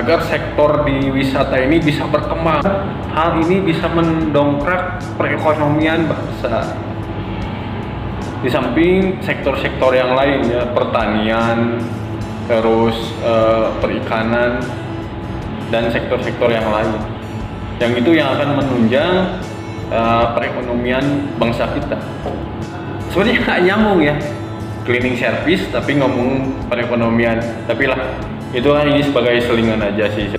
agar sektor di wisata ini bisa berkembang. Hal ini bisa mendongkrak perekonomian bangsa. Di samping sektor-sektor yang lain ya, pertanian, terus perikanan, dan sektor-sektor yang lain. Yang itu yang akan menunjang perekonomian bangsa kita. Sebenarnya nggak nyambung ya, cleaning service tapi ngomong perekonomian. Tapi lah, itulah ini sebagai selingan aja sih.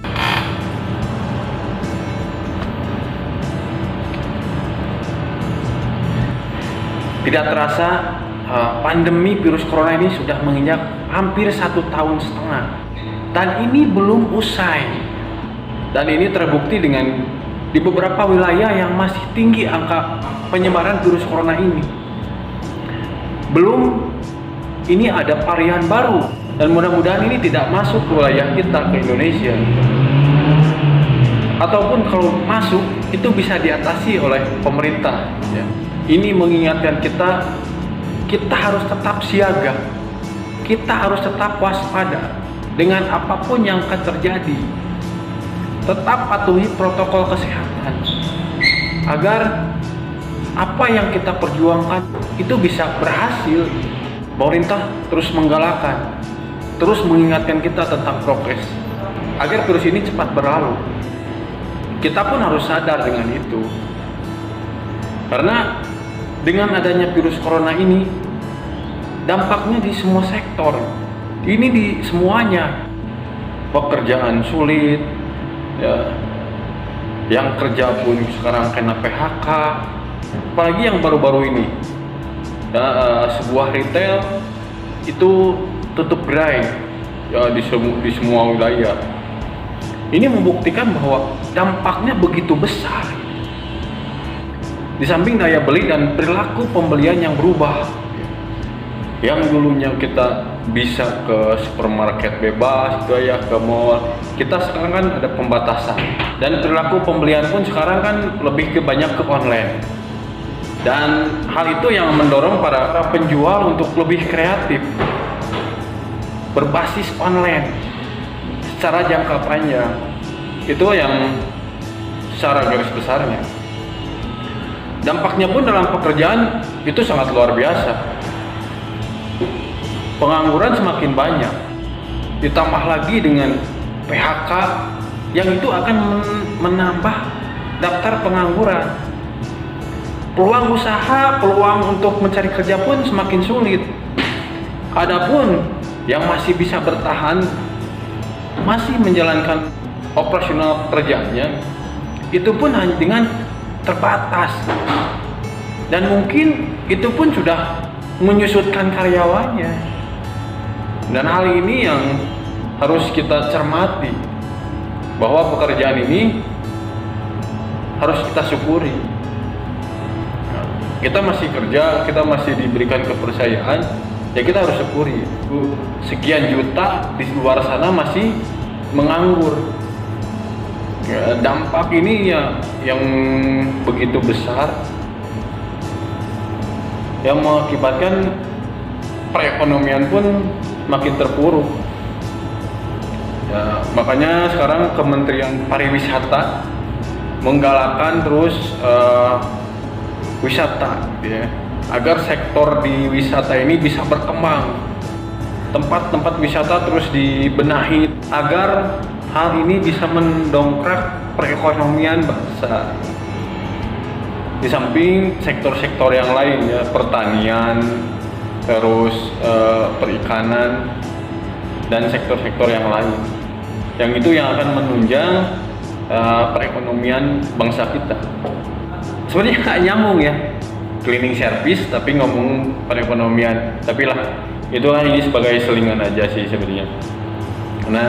Tidak terasa pandemi virus corona ini sudah menginjak hampir 1,5 tahun, dan ini belum usai. Dan ini terbukti dengan di beberapa wilayah yang masih tinggi angka penyebaran virus corona ini. Belum ini ada varian baru, dan mudah-mudahan ini tidak masuk ke wilayah kita, ke Indonesia. Ataupun kalau masuk, itu bisa diatasi oleh pemerintah ya. Ini mengingatkan kita harus tetap siaga, kita harus tetap waspada dengan apapun yang akan terjadi. Tetap patuhi protokol kesehatan agar apa yang kita perjuangkan itu bisa berhasil. Pemerintah terus menggalakkan, terus mengingatkan kita tentang prokes agar virus ini cepat berlalu. Kita pun harus sadar dengan itu, karena dengan adanya virus corona ini dampaknya di semua sektor. Ini di semuanya. Pekerjaan sulit ya, yang kerja pun sekarang kena PHK. Apalagi yang baru-baru ini ya, sebuah retail itu tutup gerai ya, di semua wilayah. Ini membuktikan bahwa dampaknya begitu besar. Di samping daya beli dan perilaku pembelian yang berubah, yang dulunya kita bisa ke supermarket bebas, gitu ya, ke mall, kita sekarang kan ada pembatasan. Dan perilaku pembelian pun sekarang kan lebih ke banyak ke online. Dan hal itu yang mendorong para penjual untuk lebih kreatif, berbasis online secara jangka panjang. Itu yang secara garis besarnya. Dampaknya pun dalam pekerjaan itu sangat luar biasa. Pengangguran semakin banyak, ditambah lagi dengan PHK yang itu akan menambah daftar pengangguran. Peluang usaha, peluang untuk mencari kerja pun semakin sulit. Adapun yang masih bisa bertahan, masih menjalankan operasional pekerjaannya, itu pun hanya dengan terbatas, dan mungkin itu pun sudah menyusutkan karyawannya. Dan hal ini yang harus kita cermati, bahwa pekerjaan ini harus kita syukuri. Kita masih kerja, kita masih diberikan kepercayaan, ya kita harus syukuri. Sekian juta di luar sana masih menganggur. Ya, dampak ini ya yang begitu besar, yang mengakibatkan perekonomian pun makin terpuruk. Ya, makanya sekarang Kementerian Pariwisata menggalakkan terus wisata, ya, agar sektor di wisata ini bisa berkembang. Tempat-tempat wisata terus dibenahi agar hal ini bisa mendongkrak perekonomian bangsa. Di samping sektor-sektor yang lain ya, pertanian, terus perikanan, dan sektor-sektor yang lain. Yang itu yang akan menunjang perekonomian bangsa kita. Sebenarnya nggak nyambung ya, cleaning service tapi ngomong perekonomian. Tapi lah, itulah ini sebagai selingan aja sih sebenarnya. Karena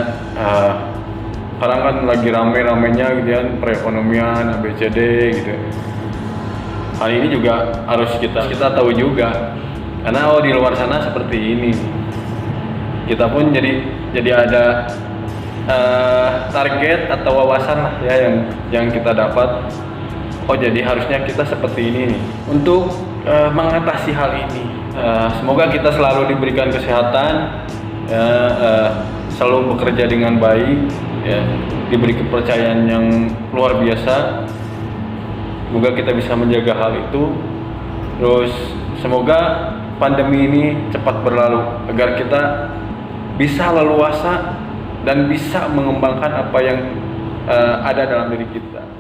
sekarang kan lagi rame-ramenya gitu kan, perekonomian ABCD gitu. Hal ini juga harus kita tahu juga, karena di luar sana seperti ini. Kita pun jadi ada target atau wawasan lah ya yang kita dapat. Oh, jadi harusnya kita seperti ini nih untuk mengatasi hal ini. Semoga kita selalu diberikan kesehatan, selalu bekerja dengan baik, ya, diberi kepercayaan yang luar biasa. Semoga kita bisa menjaga hal itu. Terus semoga pandemi ini cepat berlalu agar kita bisa leluasa dan bisa mengembangkan apa yang ada dalam diri kita.